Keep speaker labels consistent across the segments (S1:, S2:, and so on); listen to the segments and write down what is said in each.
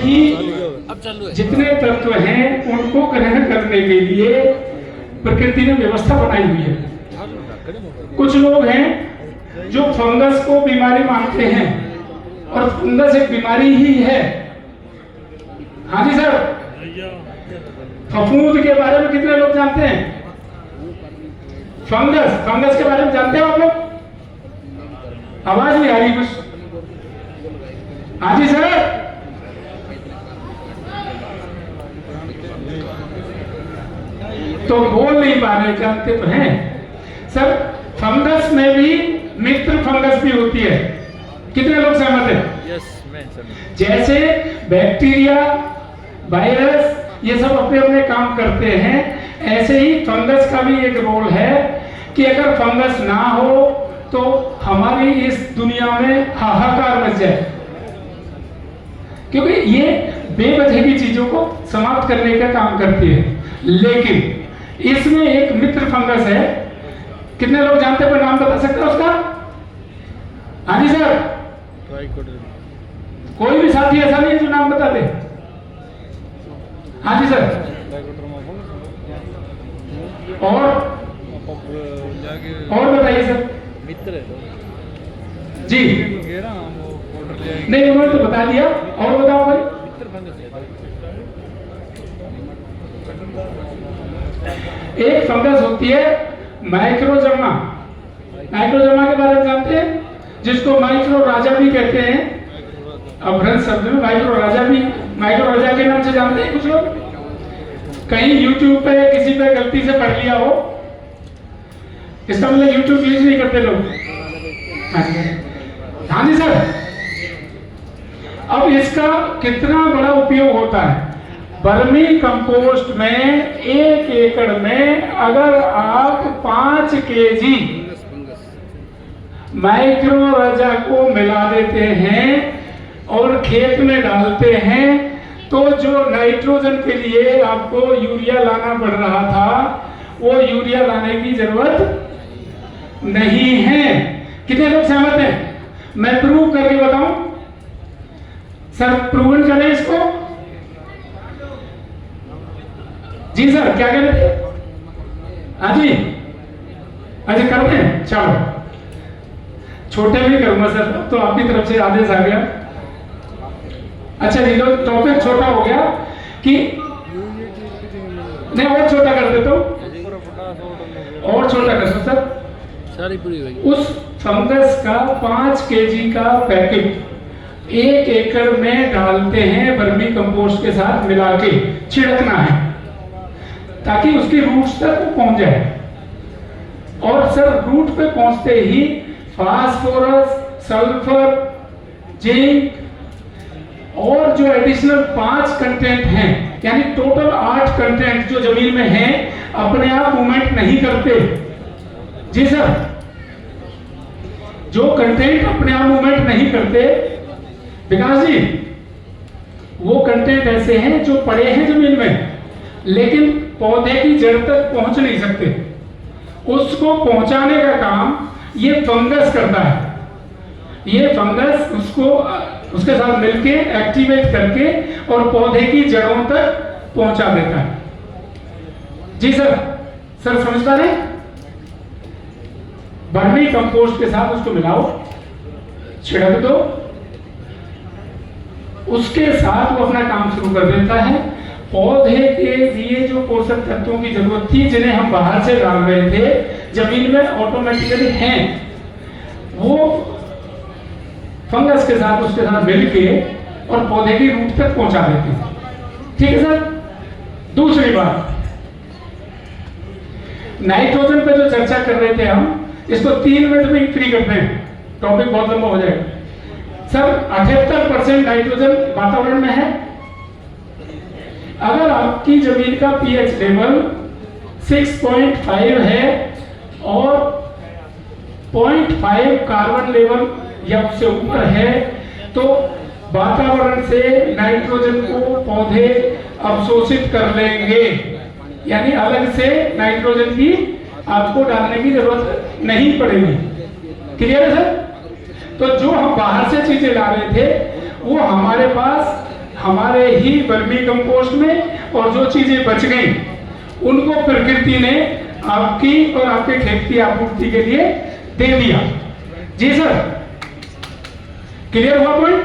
S1: कि जितने तत्व हैं उनको ग्रहण करने के लिए प्रकृति ने व्यवस्था बनाई हुई है। कुछ लोग हैं जो फंगस को बीमारी मानते हैं और फंगस एक बीमारी ही है। हाँ जी सर, फफूंद के बारे में कितने लोग जानते हैं? फंगस के बारे में जानते हो आप लोग? आवाज नहीं आ रही कुछ। हाँ जी सर, तो बोल नहीं पा रहे, जानते तो हैं सर। फंगस में भी मित्र फंगस भी होती है। कितने लोग सहमत हैं?
S2: यस, मैं सहमत।
S1: जैसे बैक्टीरिया, वायरस, ये सब अपने अपने काम करते हैं, ऐसे ही फंगस का भी एक रोल है कि अगर फंगस ना हो तो हमारी इस दुनिया में हाहाकार मच जाए, क्योंकि ये बेवजह की चीजों को समाप्त करने का काम करती है। लेकिन इसमें एक मित्र फंगस है। कितने लोग जानते हैं? नाम बता सकते हैं उसका? हाँ जी सर, कोई भी साथी ऐसा नहीं है जो नाम बता दे। हाँ जी सर, और बताइए सर।
S2: मित्र है
S1: जी नहीं, उन्होंने तो बता दिया, और बताओ भाई।
S2: मित्र फंगस
S1: एक फंगस होती है माइक्रोजमा। माइक्रोजमा के बारे में जानते हैं? जिसको माइक्रो राजा भी कहते हैं, अभ्रंश शब्द में माइक्रो राजा भी, माइक्रो राजा के नाम से जानते हैं कुछ लोग? कहीं YouTube पे किसी पे गलती से पढ़ लिया हो, इसका मतलब YouTube यूज नहीं करते लोग। हाँ जी सर, अब इसका कितना बड़ा उपयोग होता है। वर्मी कंपोस्ट में 1 एकड़ में अगर आप 5 केजी माइक्रोराजा को मिला देते हैं और खेत में डालते हैं, तो जो नाइट्रोजन के लिए आपको यूरिया लाना पड़ रहा था, वो यूरिया लाने की जरूरत नहीं है। कितने लोग सहमत हैं? मैं प्रूव करके बताऊं सर? प्रूवन करें इसको? जी सर, क्या कह रहे थे? हाँ जी, अच्छा करते हैं, चलो। छोटे भी करूंगा सर, तो आपकी तरफ से आदेश आ गया। अच्छा जी, लो टॉपिक छोटा हो गया कि नहीं, और छोटा कर देता हूं, और छोटा कर दो सर।
S2: सारी पूरी हुई।
S1: उस फंगस का 5 केजी का पैकेट 1 एकड़ में डालते हैं, वर्मी कंपोस्ट के साथ मिला के छिड़कना है ताकि उसकी रूट्स तक पहुंच जाए। और सर रूट पे पहुंचते ही फास्फोरस, सल्फर, जिंक और जो एडिशनल 5 कंटेंट हैं, यानी टोटल 8 कंटेंट जो जमीन में हैं, अपने आप मूवमेंट नहीं करते। जी सर, जो कंटेंट अपने आप मूवमेंट नहीं करते, विकास जी, वो कंटेंट ऐसे हैं जो पड़े हैं जमीन में लेकिन पौधे की जड़ तक पहुंच नहीं सकते। उसको पहुंचाने का काम ये फंगस करता है। ये फंगस उसको उसके साथ मिलके एक्टिवेट करके और पौधे की जड़ों तक पहुंचा देता है। जी सर, सर समझ पा रहे? वर्मी कंपोस्ट के साथ उसको मिलाओ, छिड़क दो, उसके साथ वो अपना काम शुरू कर देता है। पौधे के लिए जो पोषक तत्वों की जरूरत थी, जिन्हें हम बाहर से डाल रहे थे, जमीन में ऑटोमेटिकली हैं, वो फंगस के साथ उसके साथ मिलके और पौधे की रूट तक पहुंचा देते हैं। ठीक है सर। दूसरी बात, नाइट्रोजन पे जो चर्चा कर रहे थे हम, इसको 3 मिनट में फ्री करते हैं, टॉपिक बहुत लंबा हो जाएगा। सर 78% नाइट्रोजन वातावरण में है। अगर आपकी जमीन का पीएच लेवल 6.5 है और 0.5 कार्बन लेवल या उससे ऊपर है, तो वातावरण से नाइट्रोजन को पौधे अवशोषित कर लेंगे, यानी अलग से नाइट्रोजन की आपको डालने की जरूरत नहीं पड़ेगी। क्लियर है सर? तो जो हम बाहर से चीजें ला रहे थे, वो हमारे पास हमारे ही वर्मी कंपोस्ट में, और जो चीजें बच गई उनको प्रकृति ने आपकी और आपके खेत की आपूर्ति के लिए दे दिया। जी सर, क्लियर हुआ पॉइंट?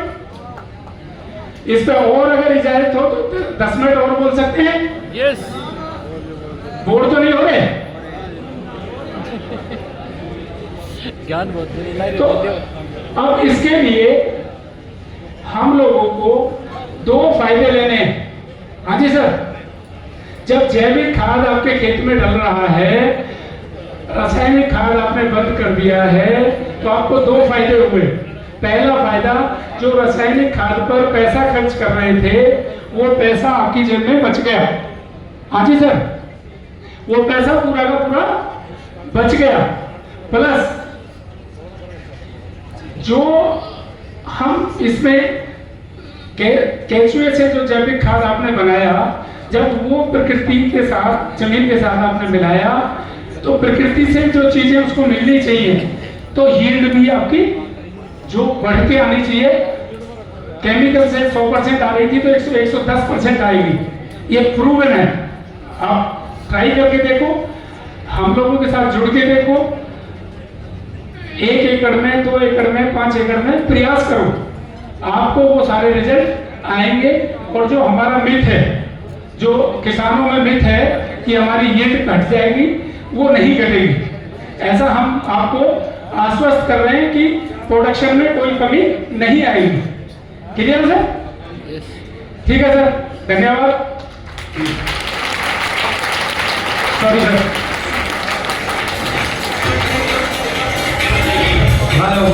S1: इस पे और अगर इजाजत हो तो 10 मिनट और बोल सकते हैं।
S2: यस।
S1: बोर तो नहीं हो रहे?
S2: ज्ञान बहुत है।
S1: तो अब इसके लिए हम लोगों को 2 फायदे लेने हैं। हाँ जी सर, जब जैविक खाद आपके खेत में डल रहा है, रासायनिक खाद आपने बंद कर दिया है, तो आपको 2 फायदे हुए। पहला फायदा, जो रासायनिक खाद पर पैसा खर्च कर रहे थे वो पैसा आपकी जेब में बच गया। हाँ जी सर, वो पैसा पूरा का पूरा बच गया। प्लस जो हम इसमें केचुए से जो जैविक खाद आपने बनाया, जब वो प्रकृति के साथ, जमीन के साथ आपने मिलाया, तो प्रकृति से जो चीजें उसको मिलनी चाहिए, तो यील्ड भी आपकी जो बढ़ के आनी चाहिए, केमिकल से 100% आ रही थी तो 110% आएगी। ये प्रूवन है। आप ट्राई करके देखो, हम लोगों के साथ जुड़ के देखो, 1 एकड़ में, 2 एकड़ में, 5 एकड़ में प्रयास करो, आपको वो सारे रिजल्ट आएंगे। और जो हमारा मिथ है, जो किसानों में मिथ है कि हमारी यील्ड घट जाएगी, वो नहीं घटेगी। ऐसा हम आपको आश्वस्त कर रहे हैं कि प्रोडक्शन में कोई कमी नहीं आएगी। Clear sir? ठीक है सर, धन्यवाद। Sorry sir.
S3: हेलो।